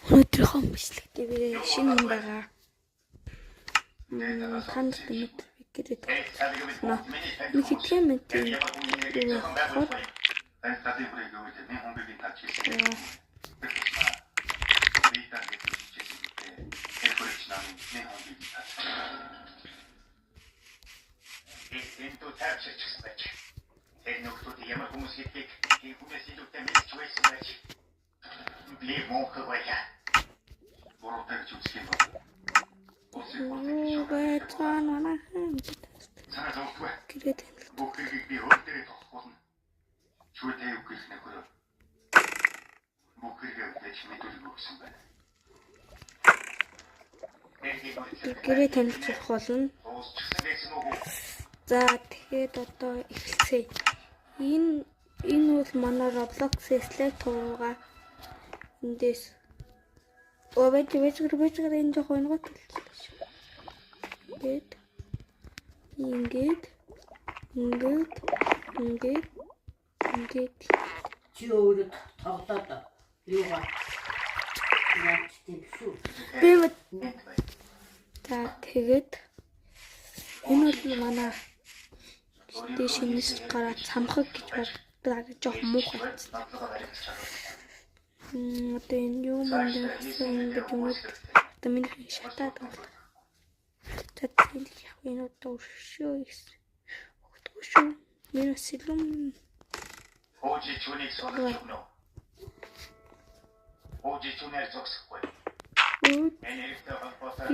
Өнөөдрийнхөө бичлэгтээ би шинэ юм байгаа. Ханд тэмээд гэдэг. Нэг хэдхэн минут юу хот. Энто тавьчихсан байж. Тэр нөхдөд ямар хүмүүс хийдэг хүмүүс илүүтэй мэдж байсан байж. Би мөнхөйя. Боротогч үсгэн бол. Бэтан манайхан. Цаа зовтгүй. Гэрэт. Бүхнийг би хөлдөрөө тоххолно. Чүтэй үг гэх нөхөр. Бүхнийг өвдөж мэдүүлэг өгсөн байна. Гэрэт танилцуулах болно. За тэгээд одоо эхэлцгээе. Энэ бол манай Roblox Slack туугаа эндээс овэж энэ жоо хойноо төлчихлээ. Ингээд чи өөрөө тоглоод юугаа яаж тийм шүү. За тэгээд энэ бол манай дэшинээс гараад самхаг гэж боддог жоох муухай. Одоо энэ юу мөн гэсэн ингэж юмуд одоо миний шатаад байна. Тэгээд яг энэ одоо өшөө гэсэн. Өгдөггүй шүү. Миний сэлэм. Ожи чүнийг сонсож өгнө. Ожи чүнээр зогсохгүй. Энэхтэй холбоотой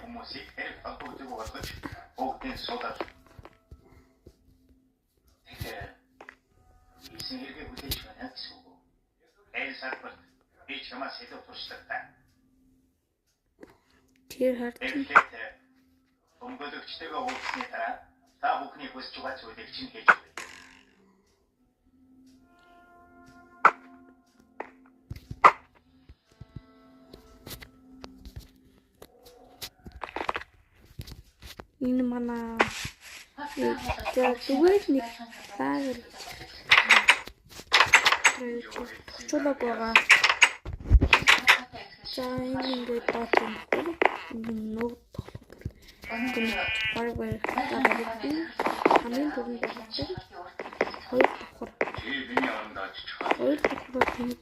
хүмүүсийг хэрэг холбоотой болгож бүгдийг суудаж. Тэгэхээр эсэргээ хүлээж байна гэсэн үг. Энэ сарбар би чамаас илүү туршлагатай. Тэр харт. Өмгөлөгчтэйгээ уулзсны дараа та бүхний хүсэж байгаа зүйлийг чинь хийж өгье. Энэ манай зүгээр нэг лагер чулуу байгаа. За энэ ингээд баасан нуур тоглох. Бараг хамгийн түрүүнд болсон. Хоёр давхар. Хоёр давхар тэмцээ.